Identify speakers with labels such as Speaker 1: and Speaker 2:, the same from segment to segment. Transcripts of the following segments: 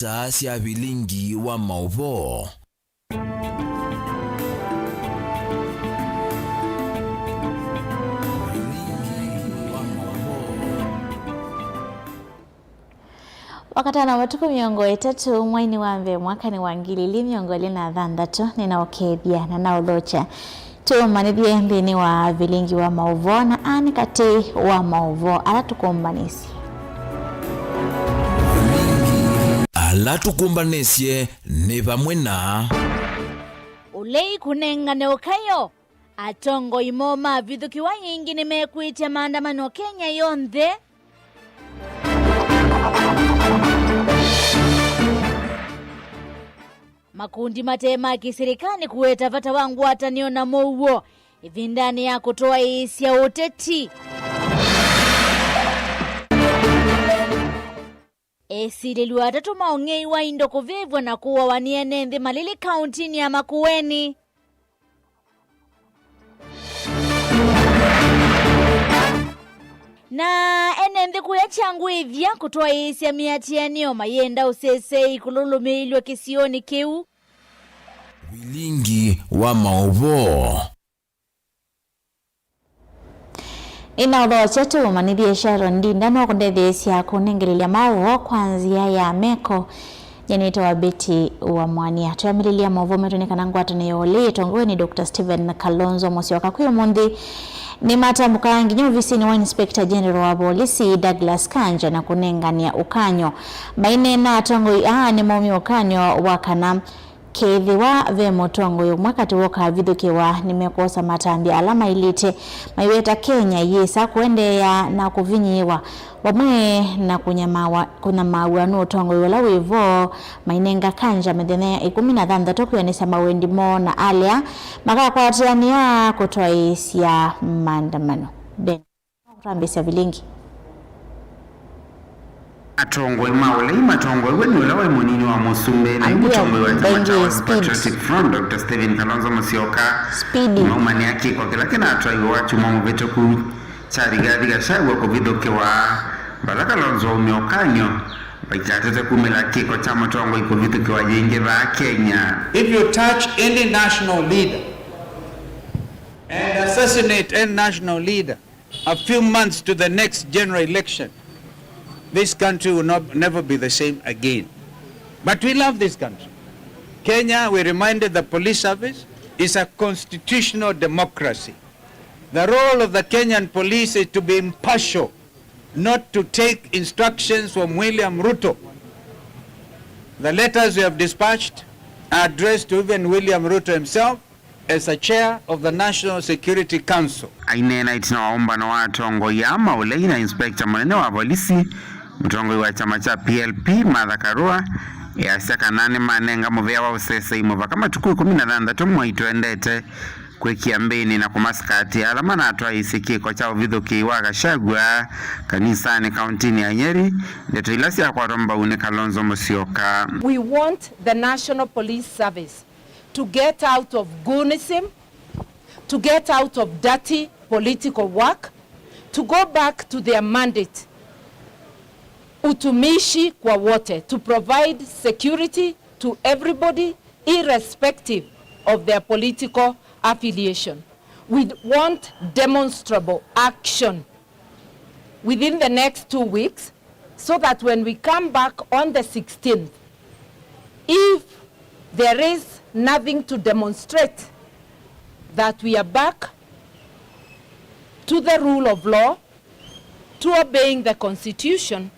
Speaker 1: Taasi ya vilingi wa mauvo.
Speaker 2: Wakatana watuku miongo etatu mwaini wambe mwaka ni wangilili miongo lina dhandatu ninaokebia na naudhocha tu manibie mbini wa vilingi wa mauvo na ani kati wa mauvo alatukumbanisi
Speaker 1: alatukumbanisye ni pamwe na
Speaker 3: ulei kunengane okayo atongo imoma vithukiwa yingi nimekuitia maandamano Kenya yonthe makundi matema kisirikani kuweta vata wangu wataniona mouo hivi ndani ya kutoa isi ya uteti. Esili watatu maongei wa indo kuvivwa na kuwa wanienenthi Malili County ya Makueni. Na enenthi kuya changu hivya kutoa isi ya miatianio mayenda usesei kululumilwa kisioni kiu.
Speaker 1: Vilingi wa mauvo.
Speaker 2: Inaudho chetu manibie Sharon Ndinda no kundethesi ya kunengelilia mauvo kwanzia ya meko janito wa Beti wa Mwania. Tuyamililia mauvo metunika ngwata ni yoli tongoe ni Dr. Stephen Kalonzo Musyoka kuyo mundi ni matambukangi nyuvisi wa Inspector General wa polisi Douglas Kanja na kunengania ukanyo maine na tongo ni momi ukanyo wakana kethiwa ve motongo yo mwakati woka vithukiwa nimekosa matambi alama ilite maiweta Kenya yesa kuendea na kuvinyiwa wamwe na kunyamawa kuna mawano tongo yo lawivo mainenga Kanja medene 16 tokuyonesa mawendi mo na alia makakwatiania kutoa isia maandamano ben rambisa vilingi
Speaker 4: atongwe maule matongwe wenula wa munini wa Musumbe na mutongwe wa Patriotic Front Dr. Stephen Kalonzo Musyoka maumani yake kwa kila kina atwaiwa wachu mamu vetoku charigathi gashagwa kuvidhukiwa bala Kalonzo umyokanyo baikatete kumela kiko cha matongwe ikuvidhukiwa jingi va Kenya.
Speaker 5: If you touch any national leader and assassinate any national leader a few months to the next general election, this country will never be the same again. But we love this country. Kenya, we reminded the police service, is a constitutional democracy. The role of the Kenyan police is to be impartial, not to take instructions from William Ruto. The letters we have dispatched are addressed to even William Ruto himself as a chair of the National Security Council.
Speaker 4: Ainena itinawaomba na watongo ya maulei na inspector mwenene wa polisi mtongo wa chama cha PLP Martha Karua ya saka nane manenga muvea wa usese imuva kama tuku 16 mwaitu endete kwekia mbeni na kumaskati alama na atwa isiki kwa chao vidhuki wa Gachagua kanisani kauntini ya Nyeri ndeto ilasi ya kwa romba une Kalonzo Musyoka.
Speaker 6: We want the National Police Service to get out of goonism, to get out of dirty political work, to go back to their mandate, utumishi kwa wote, to provide security to everybody irrespective of their political affiliation. We want demonstrable action within the next 2 weeks so that when we come back on the 16th, if there is nothing to demonstrate, that we are back to the rule of law, to obeying the Constitution,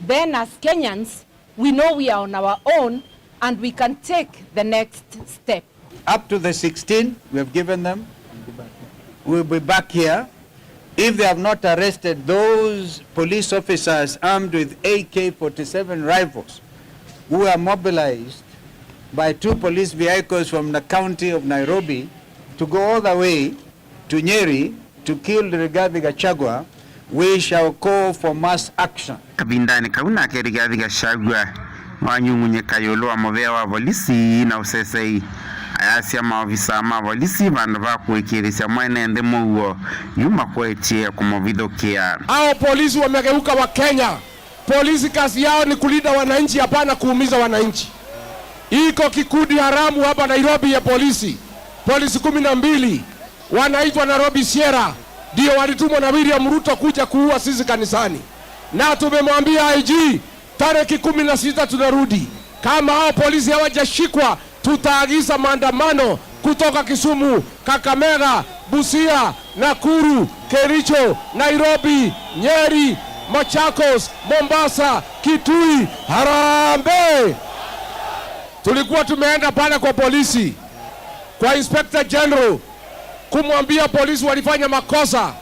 Speaker 6: then as Kenyans, we know we are on our own and we can take the next step.
Speaker 5: Up to the 16th, we have given them. We'll be back here. If they have not arrested those police officers armed with AK-47 rifles who are mobilized by 2 police vehicles from the county of Nairobi to go all the way to Nyeri to kill Rigathi Gachagua, we shall call for mass action.
Speaker 4: Kabindani kauna ke Rigathi Gachagua wanyungunye kayolo wa muvea wa polisi na usesei ayasi ya maofisa ma polisi vandu vakuikirisya mwenende muo yuma kwetie kumovidhukia.
Speaker 7: Hao polisi wamegeuka wa Kenya. Polisi kazi yao ni kulinda wananchi, hapana kuumiza wananchi. Iko kikundi haramu hapa Nairobi ya polisi 12 wanaitwa Nairobi Sierra, ndio walitumwa na William Ruto kuja kuua sisi kanisani, na tumemwambia IG tarehe 16 tunarudi. Kama hao polisi hawajashikwa, tutaagiza maandamano kutoka Kisumu, Kakamega, Busia, Nakuru, Kericho, Nairobi, Nyeri, Machakos, Mombasa, Kitui. Harambee! Tulikuwa tumeenda pale kwa polisi, kwa Inspector General, kumwambia polisi walifanya makosa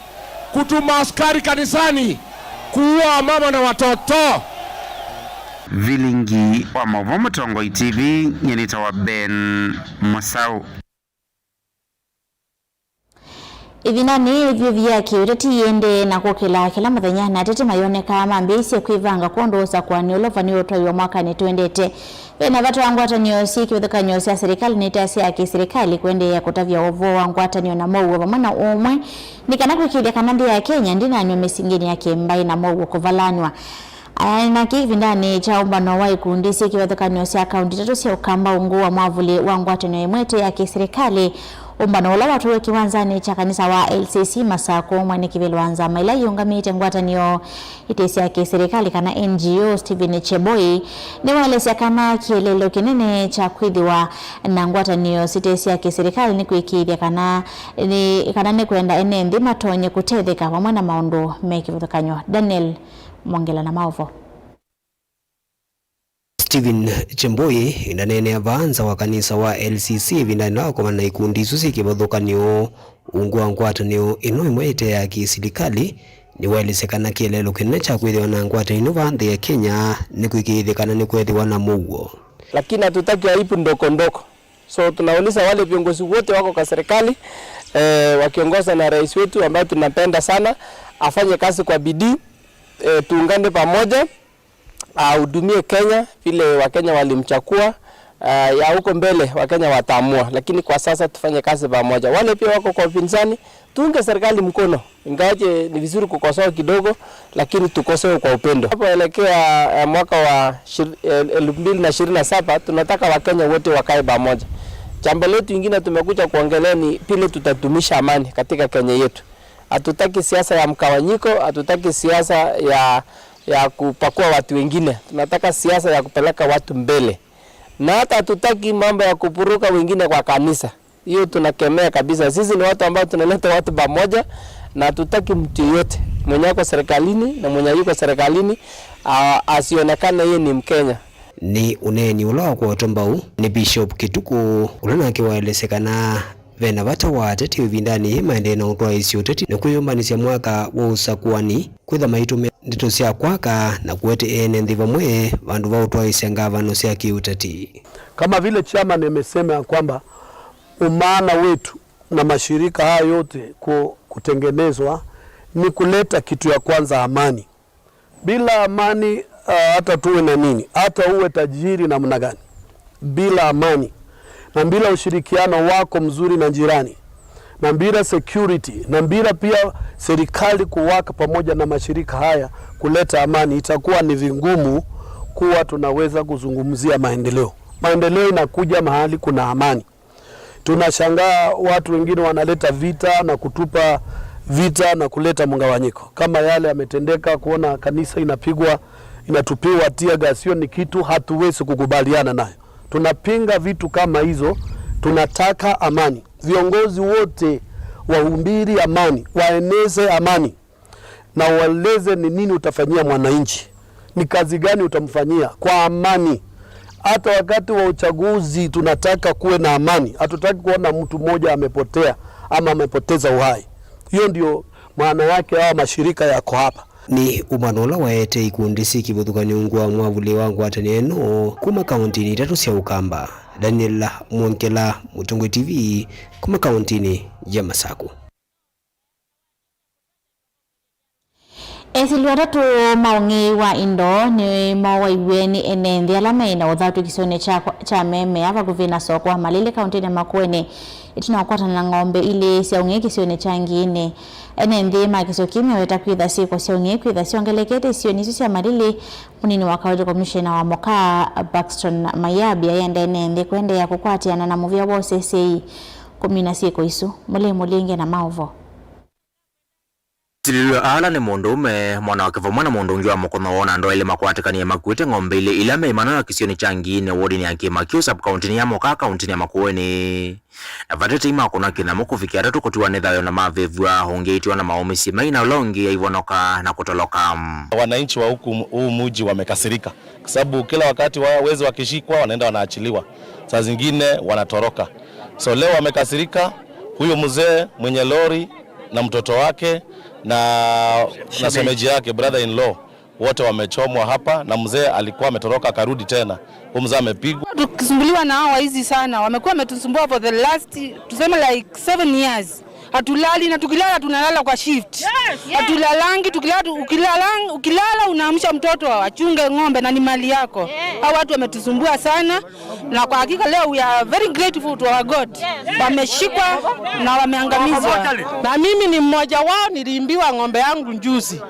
Speaker 7: kutuma askari kanisani kuua mama na watoto.
Speaker 4: Vilingi wa Mauvoo Mutongoi TV, nyenita wa Ben Masau.
Speaker 2: Ivinani ivyo vyake utati yende na kukila kila muthenya na tete mayoneka mambisi kwivanga kondosa kwa niolova ni utoi wa mwaka ni tuendete. Vena vatu wangwatanio si kiwethukanio cia serikali ni tasi ya kiserikali kwende ya kutavya ovo wangwatanio na mouwa vamana umwe ni kana kwikilia kanandi ya Kenya ndina nywa misingini ya kimbai na mouwa kuvalanwa. Na kivindani cha umbano wa ikundi si kiwethukanio cia kaunti tatu cia ukamba ungu wa mwavuli wangwatanio imwete ya kiserikali. Umbano ula watu kiwanzani cha kanisa wa LCC Masako mwane kivilwanza maila yungamite ngwatanio itesi ya kiserikali kana NGO Stephen Cheboi ni walesya kana kielelo kinene cha kwithiwa na ngwatanio sitesi ya kiserikali ni kuikiithia kana ni kwenda ene nthima tonye kutetheka pamwe na maundu mekivuthukanyo. Daniel Mwangela na Mauvoo.
Speaker 8: Stephen Chemboi inanene avanza wa kanisa wa LCC vinana kwa na ikundi susi kibothokanio ungwa ngwatanio ino imwete ya kiserikali ni walisekana kielelo kinene cha kwithiwa na ngwatanio vanthi ya Kenya ni kuikithikana ni kwithiwa na mouo,
Speaker 9: lakini hatutaki aibu ndoko. So tunauliza wale viongozi wote wako kwa serikali wakiongoza na rais wetu ambaye tunapenda sana afanye kazi kwa bidii, tuungane pamoja ahudumie Kenya vile Wakenya walimchakua. Ya huko mbele Wakenya wataamua, lakini kwa sasa tufanye kazi pamoja. Wale pia wako kwa upinzani tuunge serikali mkono, ingawaje ni vizuri kukosoa kidogo, lakini tukosoe kwa upendo. Tunapoelekea mwaka wa 2027 tunataka Wakenya wote wakae pamoja. Jambo letu lingine tumekuja kuongelea ni pile tutatumisha amani katika Kenya yetu. Hatutaki siasa ya mkawanyiko, hatutaki siasa ya kupakua watu wengine. Tunataka siasa ya kupeleka watu mbele. Na hata hatutaki mambo ya kupuruka wengine kwa kanisa. Hiyo tunakemea kabisa. Sisi ni watu ambao tunaleta watu pamoja na hatutaki mtu yote mwenye yuko serikalini na mwenye yuko serikalini asionekane yeye ni Mkenya.
Speaker 8: Ni uneni ula kwa tombau ni Bishop Kituku ulana kiwaelesekana vena vata wa teti vindani maende na utwa isi uteti na kuyombanisya mwaka wa usakuani kwitha maitume ndito sia kwaka na kuwete ene ndhiva mwe vandu va utwa isi ngavano sia kiuteti.
Speaker 10: Kama vile chama nimesema kwamba umana wetu na mashirika haya yote kutengenezwa ni kuleta kitu ya kwanza amani. Bila amani hata tuwe na nini, hata uwe tajiri namna gani, bila amani na bila ushirikiano wako mzuri na jirani na bila security na bila pia serikali kuwaka pamoja na mashirika haya kuleta amani, itakuwa ni vingumu kuwa tunaweza kuzungumzia maendeleo. Maendeleo inakuja mahali kuna amani. Tunashangaa watu wengine wanaleta vita na kutupa vita na kuleta mgawanyiko kama yale yametendeka, kuona kanisa inapigwa, inatupiwa tear gas. Ni kitu hatuwezi kukubaliana nayo. Tunapinga vitu kama hizo, tunataka amani. Viongozi wote wahubiri amani, waeneze amani na waeleze ni nini utafanyia mwananchi, ni kazi gani utamfanyia kwa amani. Hata wakati wa uchaguzi tunataka kuwe na amani. Hatutaki kuona mtu mmoja amepotea ama amepoteza uhai. Hiyo ndio maana yake hawa mashirika yako hapa.
Speaker 8: Ni umanola waete ikundi siki buthukani ungwa mwavuli wangu atanieno kuma kauntini tatu sia ukamba. Daniel Mwangela, Mutongoi TV, kuma kauntini ya Masako.
Speaker 2: Esilu watatu maungi wa indo ni mawa iweni enenthi alama ina uthatu kisone cha meme hapa kuvina soko wa Malili kauntini ya Makueni. Itina wakwata na ngombe ili siaungi kisone cha ngine NND makisokimya weta kwitha siko sionge kwitha siongelekete sio nisu cia malili munini wa kaunti commissioner wa Moka Baxton Mayabia yenda NND kwende ya kukwatiana na muvia wa CCI 10 siko isu mulinge na maovo.
Speaker 11: Sililwe ala ni mundume mwana wa kivomana mundungi wa Mukono wona ndo ile makwatikania makwite ng'ombe ile ila meimana na kisioni changine wodi ni yake Makiu sub county ya Moka county ya Makueni na vatete ima kuna kina mukufikia tatu kutiwa nedhayo na mavevwa hongeitiwa na maomisi maina ulongi ya ivonoka na kutoloka.
Speaker 12: Wananchi wa huu muji wamekasirika kwa sababu kila wakati wawezi wakishikwa wanaenda wanaachiliwa, saa zingine wanatoroka. So leo wamekasirika, huyo mzee mwenye lori na mtoto wake na semeji yake brother in law wote wamechomwa hapa, na mzee alikuwa ametoroka akarudi tena. Huyo mzee amepigwa.
Speaker 13: Tukisumbuliwa na hao hizi sana, wamekuwa wametusumbua for the last tuseme like 7 years. Hatulali na tukilala tunalala kwa shift. Hatulalangi, ukilala unaamsha mtoto achunge ng'ombe na ni mali yako. Hao watu wametusumbua sana, na kwa hakika leo we are very grateful to our God. Wameshikwa na wameangamizwa.
Speaker 14: Na mimi ni mmoja wao, niliimbiwa ng'ombe yangu njuzi.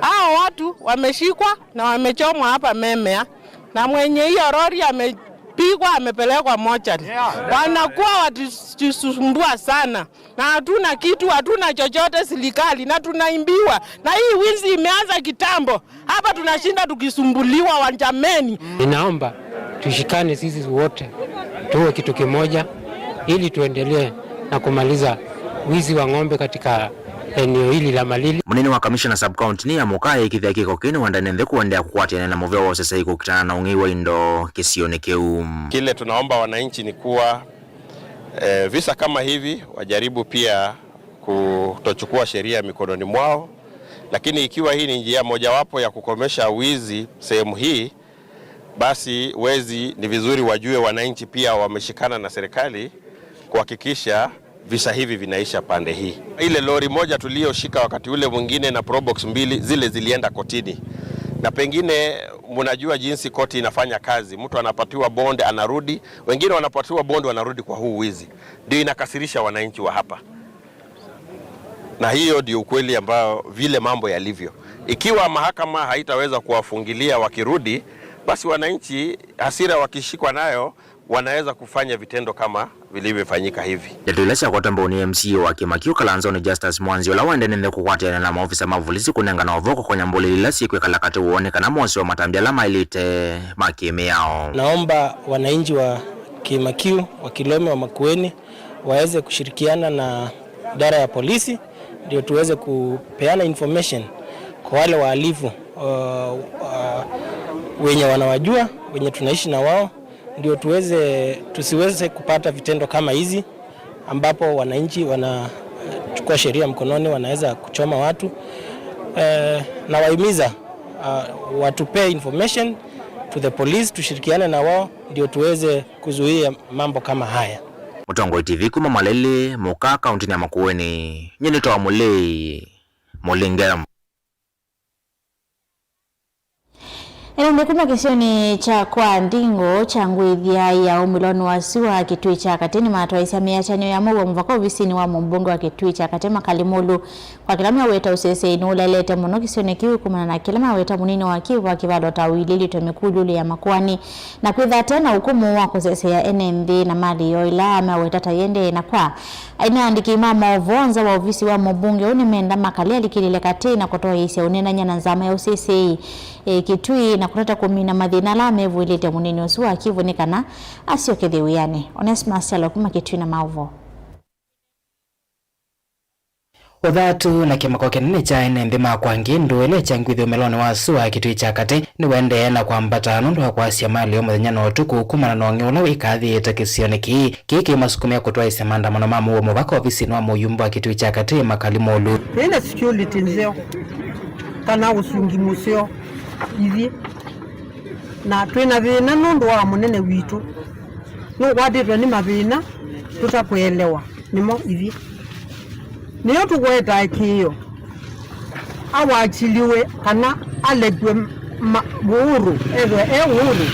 Speaker 14: Hao watu wameshikwa na wamechomwa hapa Memea, na mwenye hiyo lori amepigwa amepelekwa mochari. Wanakuwa watusumbua sana na hatuna kitu, hatuna chochote serikali na tunaimbiwa. Na hii wizi imeanza kitambo. Hapa tunashinda tukisumbuliwa wanjameni.
Speaker 15: Ninaomba tushikane sisi wote, tuwe kitu kimoja ili tuendelee na kumaliza wizi wa ng'ombe katika eneo hili la Malili.
Speaker 11: Munini wa commissioner sub county ni ya Moka ikithia kiko kini wandanende kuendea kukwatiana na muvia wa sasa iko kitana na ungiwa indo kisione keu.
Speaker 16: Kile tunaomba wananchi ni kuwa visa kama hivi wajaribu pia kutochukua sheria mikononi mwao, lakini ikiwa hii ni njia mojawapo ya kukomesha wizi sehemu hii, basi wezi ni vizuri wajue wananchi pia wameshikana na serikali kuhakikisha visa hivi vinaisha pande hii. Ile lori moja tulioshika wakati ule mwingine na probox 2 zile zilienda kotini. Na pengine mnajua jinsi koti inafanya kazi. Mtu anapatiwa bond anarudi, wengine wanapatiwa bond wanarudi kwa huu wizi. Ndio inakasirisha wananchi wa hapa. Na hiyo ndio ukweli ambao vile mambo yalivyo. Ikiwa mahakama haitaweza kuwafungilia wakirudi, basi wananchi hasira wakishikwa nayo wanaweza kufanya vitendo kama vilivyofanyika hivi.
Speaker 11: Yatulesha kwa tambo ni MCO wa Makiu Kalanzo ni Justice Mwanzi ola wende nende kukwatiana na maofisa mavulisi kunenga na ovoko kwa nyambuli ila siku kalakati uoneka na mosi wa matambia lama ilite makime yao.
Speaker 15: Naomba wananchi wa Makiu wa Kilome wa Makueni waweze kushirikiana na idara ya polisi ndio tuweze kupeana information kwa wale wahalifu wenye wanawajua, wenye tunaishi na wao, ndio tusiweze kupata vitendo kama hizi ambapo wananchi wanachukua sheria mkononi, wanaweza kuchoma watu. Na wahimiza watupe information to the police, tushirikiane na wao ndio tuweze kuzuia mambo kama haya.
Speaker 11: Mutongo TV kuma Malele Moka county ya Makueni nyeni toa Mulingam.
Speaker 2: Kuma kisioni cha kwa ndingo cha ngwithia ya umiloni wa siwa kitui cha katini matwaisa miachanyo ya mwa mvako visini wa mbunge wa kitui cha katema Kalimulu kwa kilama weta usese inulelete muno kisioni kiwi kumana na kilama weta munini wa kiwa kivado tawilili tomikulu ya Makuani na kwitha tena hukumu wa kusese ya NND na mali yoila ameweta tayende na kwa aina andiki mama ovonza wa ofisi wa mbunge unimenda makalia likilile katini na kutoa isi unena nyana nzama ya usese kitui na kurata kumina madhina la mevu ilete munini usuwa akivunikana asio kethiwiane. Onesmus Alokuma kitui na mauvo.
Speaker 17: Uthatu na kimako kinene cha NND makwangi ndu ele cha ngwithio meloni wa suwa kitui cha kati ni wende na kwambata nundu wa kwasia mali o muthenya no tuku kumana no ngiola wikathiite kisione kiki masukumia kutwa isemanda mono mamu wa muvaka ofisi no muyumba wa kitui cha kati Makalimulu.
Speaker 18: Ina security nzeo kana usungi museo hivi na twina thina nundu wa munene witu no wadirwe ni mavina tutakuelewa nimo hivi niyo tugweta ikiyo awachiliwe kana alegwe buuru uhuru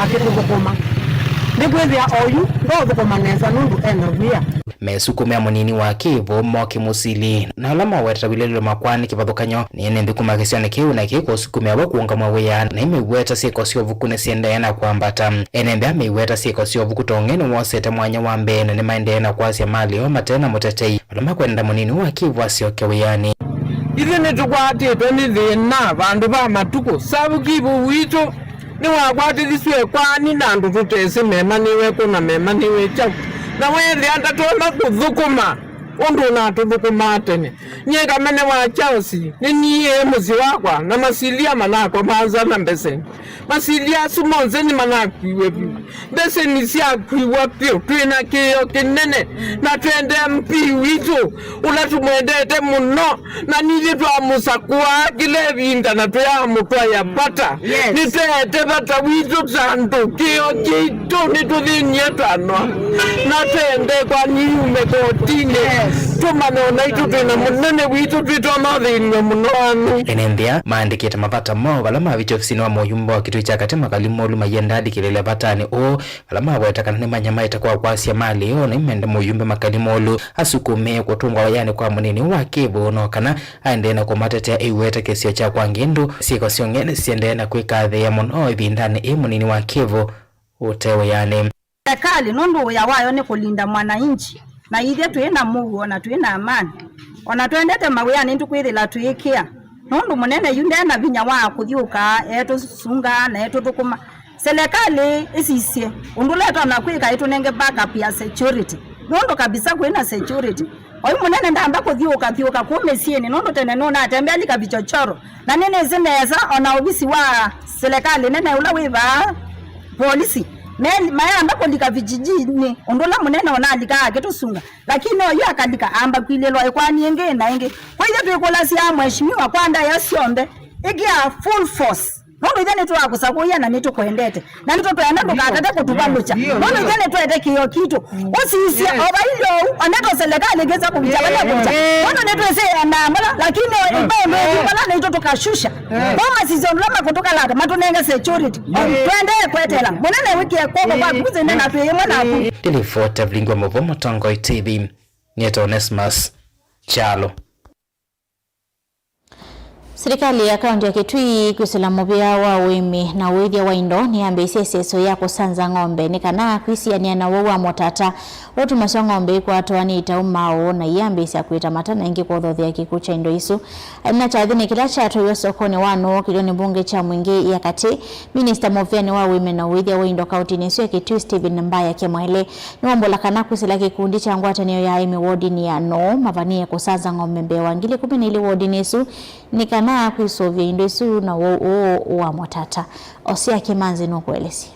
Speaker 18: akitugukuma nigwithia oyu ndo thukuma nesa nundu enavia
Speaker 17: mesukumia munini wa Kivu Moki Musili na alama weta wilelo makwani kipathukanyo nene ndikuma kisione kiu na kiko sukumia wakuunga mawea na imeweta siko sio vukune siendeana kwambata enembe ameweta siko sio vukutongene wosete mwanya wa mbene ni maendeana kwasi ya mali o matena mutetei alama kwenda munini wa Kivu asiokeweyani
Speaker 19: ithi nitukwatitwe ni thina bandu ba matuko sabu Kivu witu ni wakwatithiswe kwani na andu tutesi memaniwe kuna memaniwe chau na wethi andatona kuthukuma undu na tuthukuma tene nyeka mene wa Chelsea ni niye muzi wakwa na masilia manako manza na mbeseni masilia sumonze ni manakwiwe mbeseni siakwiwa pio twina kiyo kinene na twende mpi witu ula tumwendete muno na nili twamusakua kile vinda na tuyamutwa ya pata nitete bata witu tandu kiyo kitu nituthinie twanwa na twende kwa niume kotine tumanona itu twina munene witu twitomathinio muno anu
Speaker 17: enembia maandikite mapata mo balama bicho ofisini wa moyumbo wa kitu cha katema kalimolu mayendadi kilele batani o balama watakana ni manyama itakuwa kwasi ya mali o na imende moyumbe makalimolu asukume kutungwa wayani kwa munini wa Kivu no kana aende na kumatetea iweta kesio cha kwa ngindu siko siongene siende na kuikadhi ya muno ibindani munini wa Kivu utewe yani
Speaker 20: serikali nundu ya wayo ni kulinda mwananchi na ithe twina mugo na twina amani ona twendete mawiyani ntukwithila twikia nundu munene yundena vinya wa kuthiuka etu sunga na etu tukuma serikali isisie unduleta na kwika itu nenge backup ya security nundu kabisa kwina security oyu munene ndamba kuthiuka kumesieni nundu tene nuna atembea lika vichochoro na nene zineza ona obisi wa serikali nene ula wiva polisi maya ambako lika vijijini ondola munene onalika aketusunga lakini oyo akalika amba kwilelwa ekwani enge na enge kwa hiyo tuikola siya mheshimiwa kwanda yasiombe ikia full force nono idene tu akusakuya na nitu kuendete na nitu tuenda tukakata kutubalucha nono idene tu ete kiyo kitu usisi oba hilo oneto serikali geza kumchabana kumcha nono netu ese andamala lakini ibembe kubala nitu tukashusha kama sizonlama kutoka laka matunenge security twende kwetela munene wiki ekoko kwa kuze nena tuyemwe na ku
Speaker 17: Telefota Vlingwa Movomo Tongo TV Nieto Onesmus Chalo.
Speaker 2: Serikali ya kaunti ya Kitui kusela mobea wa wimi na withia wa indo ni ambesi seso ya kusanza ng'ombe ni kana kwisia ni na wa motata watu maswa ng'ombe kwa toani itaumao na yambesi akuita matana ingi kwa dhodhi ya kikucha indo isu na chaadhini kila chato yo sokoni wano kilioni bunge cha mwingi ya kati Minister Moviani wa wimi na withia wa indo kaunti nesu ya Kitui Stephen Mbaya Kemwele ni wambo la kana kusela kikundi cha ngwata niyo ya imi wodi ni ya no mavani ya kusanza ng'ombe mbewa ngili kumini ili wodi nesu ni kana kuisovya indosu na wa motata Osia Kimanzi no kuelesi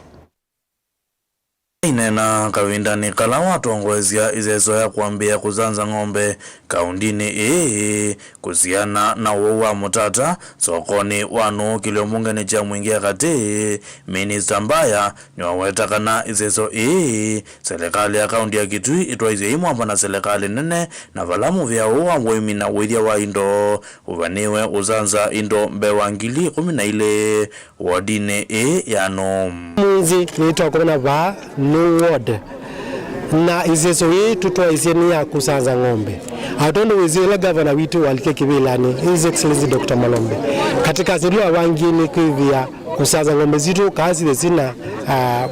Speaker 21: inena kawindani kala watu ongwezia izezo ya kuambia kuzanza ng'ombe kaundini kusiana na wa motata sokoni wanu kiliomunge ni cha mwingia kati Minister Mbaya nyowetakana izezo serikali ya kaunti ya Kitui itwaize imwamba na serikali nene na valamu vya uwa wemi na withia wa indo uvaniwe uzanza indo mbewa ngili 11 wadine yano
Speaker 22: mwezi nitokona va no word na izeso hii tutoa izeni ya kusanza ng'ombe atondo wezela governor witu walike kibilani His Excellency Dr. Malombe katika zilua wangini kuivia kusanza ng'ombe zitu kazi zina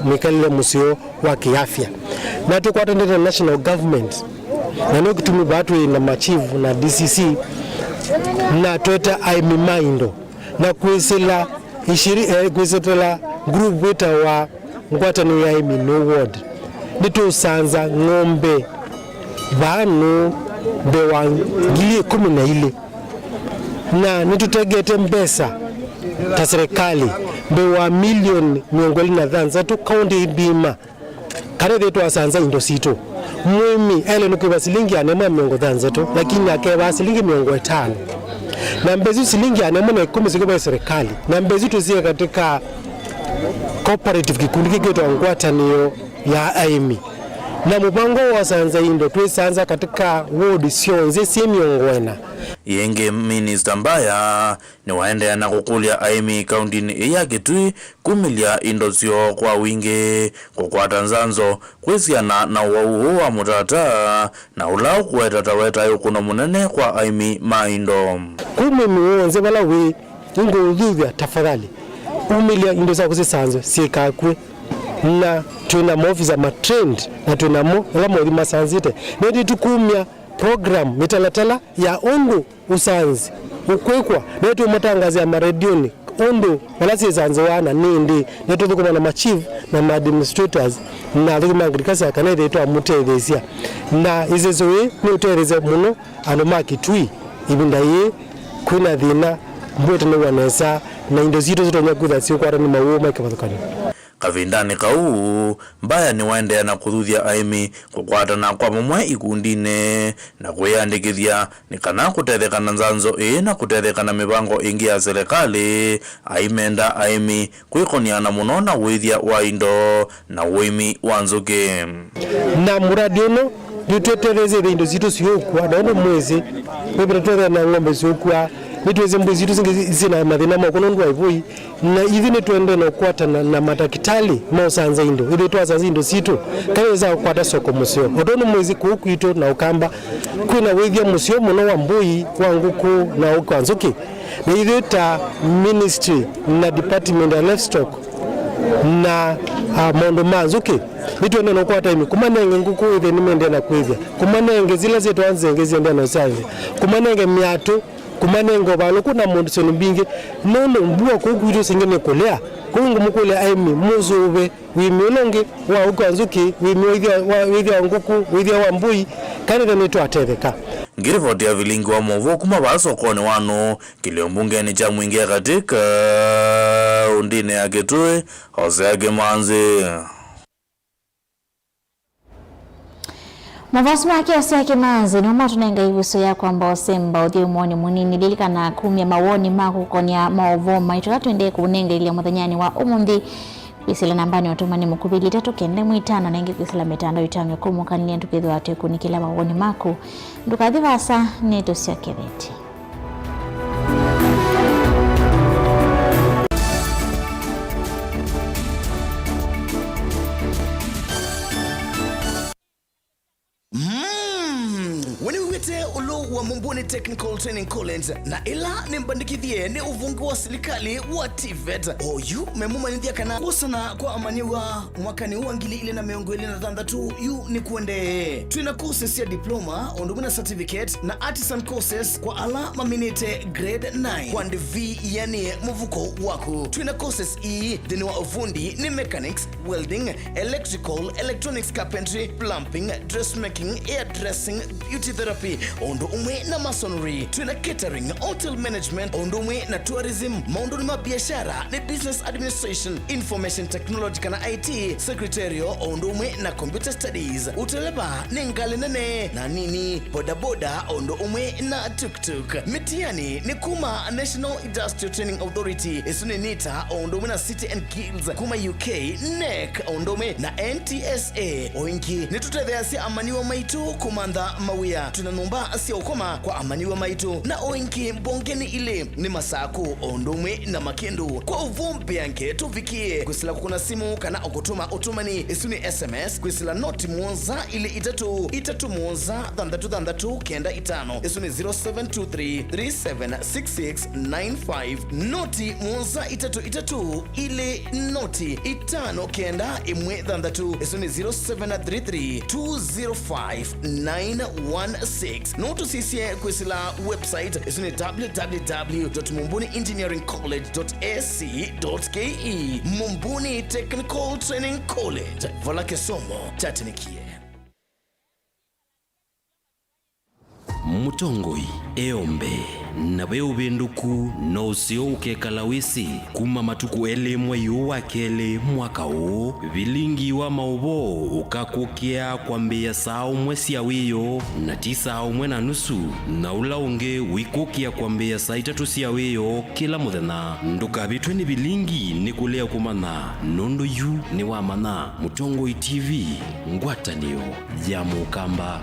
Speaker 22: mikalile musio wa kiafya na tukwatendete national government na no kitumi batu na machivu na DCC na tueta aimimaindo na kuisela kuisela group wita wa ngwatani ya imi no ward nitu sanza ng'ombe vanu bewa ngili 11 na nitutegete mbesa ta serikali bewa milioni 230 tu kaunti bima kare detu asanza indo sito mwimi ele nukiwa silingi anema 230 lakini akewa silingi 500 na mbezi silingi anema na 10 ziko serikali na mbezi tuzie katika cooperative kikundi kikitwa ngwataniyo ya AIMI na mupango wa sanza indo twesanza katika ward sionze simiongwena
Speaker 21: yenge Minister Mbaya ni waende na kukulia aimi kaunti ya Kitui kumilia indo sio kwa wingi kukwata nzanzo kwisiana na uwau wa mutata na ulau kuwetataweta yukuno munene kwa aimi maindo
Speaker 22: kumi muonze bala we ingo udhuvya tafadhali umilia indo za kusisanzo sikakwe na tuna maofisa matrend na tuna mo ngamo masanzite ndio tukumya program mitalatala ya ondo usanzi ukwekwa ndio matangazo ya maredioni ondo walasi zanzo wana nindi ndio tukuma na machief na administrators na tukuma agriculture kanede eto amutethesia na izezoe ni utereze muno anoma Kitui ibinda ye kuna thina mbwete no wanesa na indo zito zitonya kutha sio kwa ni mawo maikabathukani
Speaker 21: kavindani kau Mbaya ni waende na kuthuthia aimi kukwatana kwa mumwe ikundine na kwiyandikithia ni kana kutethekana nzanzo na kutethekana mibango ingi ya serikali aimenda aimi kwikoniana muno na withia wa indo na wimi wa nzuki
Speaker 22: na muradi uno nitwetereze indo zito siokwa na mwezi webetwa na ng'ombe siokwa nitweze mbuzi zitu zina mathina makono ndwa ivui na hivi nitwende na kwata na matakitali mausanza indo ile twaza indo situ kaweza kwata soko musio odono mwezi kukwito na ukamba kuna withia musio muno wa mbui wa nguku na ukwanzuki na hivi ta ministry na department ya livestock na mondo manzuki nitwende na kwata imi kumanenge nguku ile nimende na kwithia kumanenge zile zetu anze ngezi na usanze kumanenge miato kumanengo balo kuna mundu sonu bingi nono mbua kugwiro singene kolea kungu mukule aimi muzobe wimilonge wa ukanzuki wimwithia nguku withia wa mbui kanida netu atetheka
Speaker 21: ngirivoti ya vilingi wa movo kuma basokoni wano kiliombungeni cha mwingia katika undine ya Kitui Hosea Kimanzi.
Speaker 2: Mavasima yake Hosea Kimanzi noma tunenga ivuso ya kwamba osemba uthio mwoni munini lilikana kumya mawoni mako konya maovoma itoka tuende kunenga ili ya muthanyani wa umundi kwisila nambani watumani mukubili 395 na ingi kwisila mitando itanyo kumukanile ntukithwa ateku nikila mawoni mako ndukathivasa neto sia ketheti.
Speaker 1: wa Mumbuni Technical Training College na ila nimbandikithie ni uvungu wa serikali wa TVET oyu memumanithia kana gusana kwa amaniwa mwakani wa ngili ile na miongo ile na thandatu yu ni kuende twina courses ya diploma ondumina certificate na artisan courses kwa ala maminite grade 9 kwa ndivi yani muvuko wako twina courses dini wa ufundi ni mechanics, welding, electrical, electronics, carpentry, plumbing, dressmaking, hairdressing, beauty therapy ondo umwe na masonry twina catering, hotel management ondo umwe na tourism maondo ni mabiashara ni business administration, information technology kana IT secretarial ondo umwe na computer studies uteleba ni ngali nene na nini bodaboda ondo umwe na tuk-tuk mitiani ni kuma National Industrial Training Authority isuni nita ondo umwe na City and Guilds kuma UK NEC ondo umwe na NTSA oingi nitutethea si amaniwa maitu kumandha mawia tunanomba si ukoma kwa amaniwa maitu na oingi mbongeni ile ni masaku ondo umwe na makendo kwa uvumbi yanke tuvikie kwisila kukuna simu kana okutuma utumani isuni SMS kwisila noti muonza ile itatu muonza thandatu kenda itano isuni 0723376695 noti muonza itatu ile noti itano kenda imwe thandatu isuni 0733205916 notu sisie kwisila website isuni www.mumbuniengineeringcollege.ac.ke Mumbuni Technical Training College vola kesomo tatinikie
Speaker 3: Mutongoi, Eombe na we ubenduku no usio ukekala wisi kuma matuku elemwe yuwa kele mwaka huu vilingi wa maubo ukakukia kwa mbeya sao mwesi ya wiyo na 9:30 na ula unge wikukia kwa mbeya saa 3 ya wiyo kila muthenya ndukabitwe ni bilingi ni kulea kumana nondo yu ni wa mana Mutongo TV ngwatanio ya Mukamba.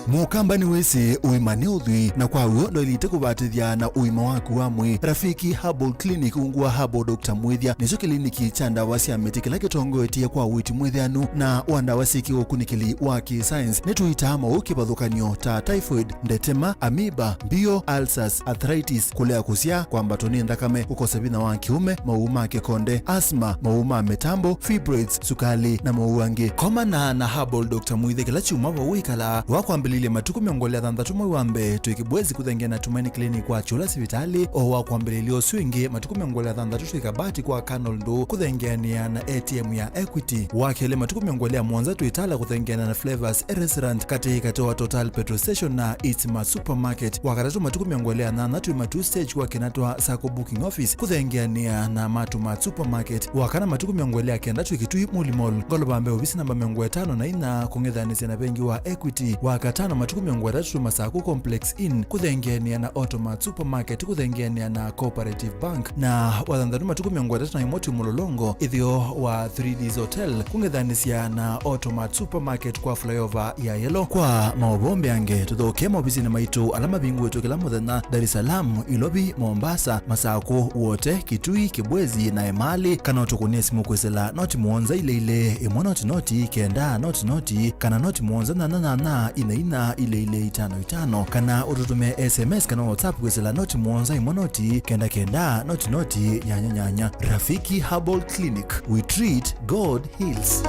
Speaker 6: Mukamba ni wese uimane udhui na kwa uondo ilite kubatithia na uima waku wa mwi. Rafiki Herbal Clinic ungua Herbal Dr. Mwithia nicho kliniki cha ndawa cia miti kila kitongoetie kwa witi mwithianu na wandawa siki ukunikili wa ki-science nituitama ukibadhukanio ta typhoid, ndetema, amoeba, mbio, ulcers, arthritis, kulea kusia kwa mbatoni ndakame, ukosa bina wa kiume, mauma kekonde, asma, mauma metambo, fibroids, sukali na mauange. Koma na Herbal Dr. Mwithia kila chuma wa wikala wakwambili ile matuku miongolea thanthatu wambe tuikibwezi kuthengia na Tumaini Clinic kwa chula sivitali o wakwambililio swingi matuku miongolea thanthatu tuikabati kwa Canal Ndo kuthengiania na ATM ya Equity wakele matuku miongolea Mwanza tuitala kuthengiana na Flavors Restaurant katoa Total Petrol Station na Eatma Supermarket wakatatu matuku miongolea na natu matu stage kwa kinatwa Sako Booking Office kuthengiania na Matuma Supermarket wakana matuku miongolea kendatu ikitui Mulimol golobambe ofisi namba miongolea 5 na ina kungedhanisi na bengi wa Equity wakatano matuku miongolea 3 Masaku Complex Inn kuthengiania na Automat Supermarket kuthengiania na Cooperative Bank na wathandatu matuku miongolea 3 na Imoti Mulolongo ithio wa 3Ds Hotel kungedhanisia na Automat Supermarket kwa flyover ya Yellow. Kwa maobombe ange tuthoke maofisi na maitu alama bingu wetu kila muthenya Dar es Salaam, Ilobi, Mombasa, Masako wote, Kitui, Kibwezi na Emali kana utukunie simu kwesela noti Mwanza ile imonoti kenda noti kana noti Mwanza na ina ile 55 kana ututume SMS kana WhatsApp kwesela noti Mwanza imonoti kenda noti nyanya. Rafiki Herbal Clinic, we treat, God heals.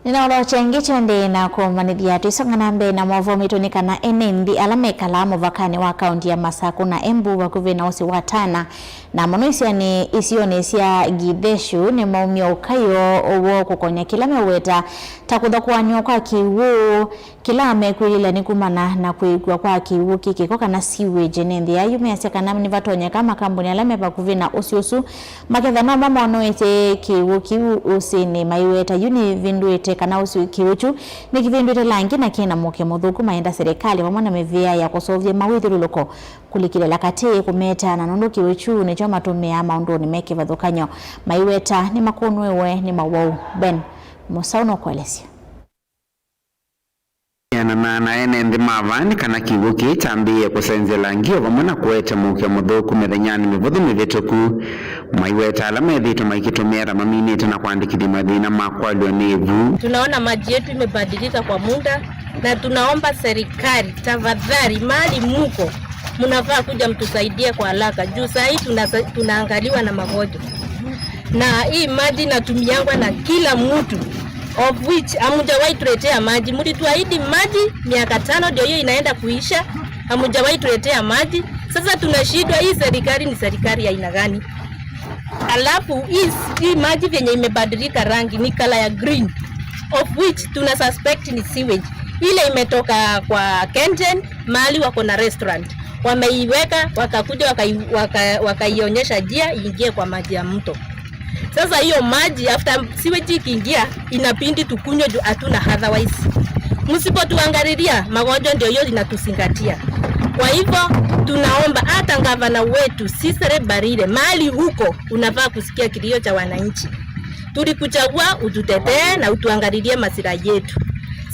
Speaker 2: Ninaolo chengicho ndi na kumanithia tuisongana mbe na mwovomitu na enembi alame kalamu vakani wa kaunti ya Masaku na Embu wakuve na usi watana na monoisia ni isionesia Githeshu ni maumio ukayo uwo kukonya kila meweta takudha kuwanyo kwa kiwu kila mekwilila ni kumana na kuigwa kwa kiwu kikikoka na sewage nendi ya yume asya kanami ni vatonya kama kambuni alame pakuve na usiusu maketha no mama wanoete kiwu usi ni maiweta yuni vinduete kana usi kiuchu ni kivinduete langi na kina moke muthuku maenda serikali wamwana mevia ya kusovya mawithiru loko kulikile lakati kumeta na nundu kiuchu ni choma tumea maundu ni meke vathukanyo maiweta ni makunwewe ni mawau Ben Musauno kwelesya
Speaker 4: na ene ndi mavani kana kivuki chambie kusenzela ngio vamona kueta muke muthuku methenyani mivuthu mivituku maiweta alama ithito maikitumira maminite na kuandikithia mathina makwalio nivu.
Speaker 23: Tunaona maji yetu imebadilika kwa muda na tunaomba serikali tafadhali mali muko mnafaa kuja mtusaidie kwa haraka juu saa hii tunaangaliwa na magonjwa na hii maji natumiangwa na kila mtu of which hamujawahi tuletea maji. Mlituahidi maji miaka 5 ndio hiyo inaenda kuisha, hamujawahi tuletea maji. Sasa tunashindwa, hii serikali ni serikali ya aina gani? Alafu hii maji vyenye imebadilika rangi ni color ya green of which tuna suspect ni sewage. Ile imetoka kwa Kengen mahali wako na restaurant. Wameiweka wakakuja wakaionyesha njia iingie kwa maji ya mto. Sasa hiyo maji after sewage ikiingia inapindi tukunywe juu hatuna otherwise. Msipotuangalilia magonjwa ndio hiyo inatusingatia. Kwa hivyo tunaomba hata gavana wetu Cecily Mbarire mali huko unafaa kusikia kilio cha wananchi. Tulikuchagua ututetee na utuangalilie maslahi yetu.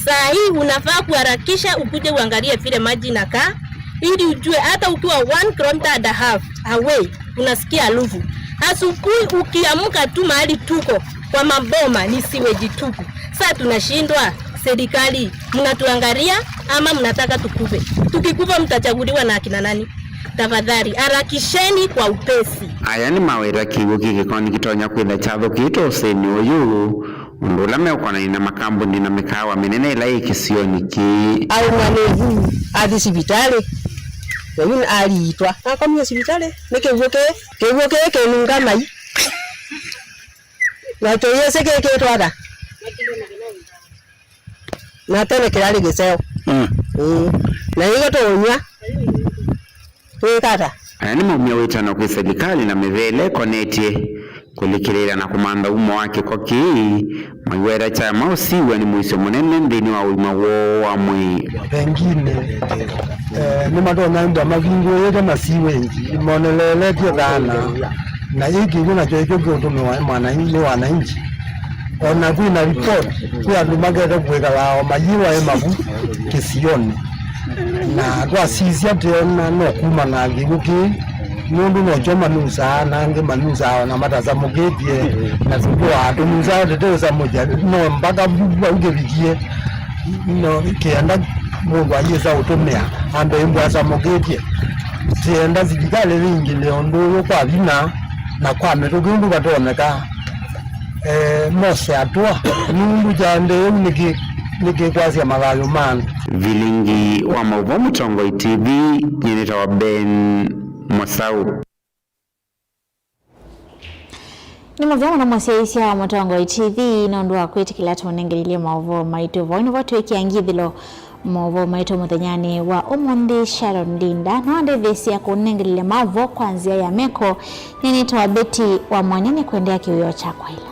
Speaker 23: Saa hii unafaa kuharakisha ukuje uangalie vile maji inakaa ili ujue hata ukiwa 1.5 km away unasikia harufu. Asubuhi ukiamka tu mahali tuko kwa maboma ni sewage tupu. Sasa tunashindwa, serikali mnatuangalia ama mnataka tukufe? Tukikufa mtachaguliwa na akina nani? Tafadhali harakisheni kwa upesi.
Speaker 4: Aya ni mawira kiwu kikoni kitonya kwitha chatho kito useni uyu undula meukona ina makambuni na mikawa minene ila ikisioni ki
Speaker 24: au mwanevu hadi sibitali
Speaker 18: Yuni aliitwa akamia hospitali nikivuke kenunga mai na toyese keke twada na tena kirali giseo na hiyo tonya tukata
Speaker 4: ni mumia witano kwa serikali na mevele konetie kulikirira na kumanda umo wake kwa kii maiwera cha mausiwe ni mwiso munene ndini wa uima wa mwi
Speaker 22: pengine ni madona ndo mavingo yote masiwenji monelele thana na hiki kuna chocho kiotume wananchi ona kuna report kwa ndumagere kweka lao majiwa mabu kisioni na kwa sisi atena no kuma na giguki mundu no choma nusa nange manusa na matazamo getie na zingwa atunusa tetesa moja no mpaka buge bigie no kienda mungu ayesa utumia ambe mbwa za mogetie tienda zikale lingi leondo kwa vina na kwa metugundu batoneka mose atua mundu jande niki kwasi ya magayo man
Speaker 4: vilingi wa Mauvo Mutongoi TV nyeneta wa Ben Mwasau
Speaker 2: ni muvya na mwasiaisia wa Mutongoi TV nondwa kwitikila tunengelilie mauvo maitu voino votu ikiangithilo mauvo maitu muthenyani wa umundi Sharon Ndinda na wande vesi ya kunengelilie mauvo kwanzia ya meko nyeneta wa Beti wa Mwanyani kuendea kiwio cha kwa ila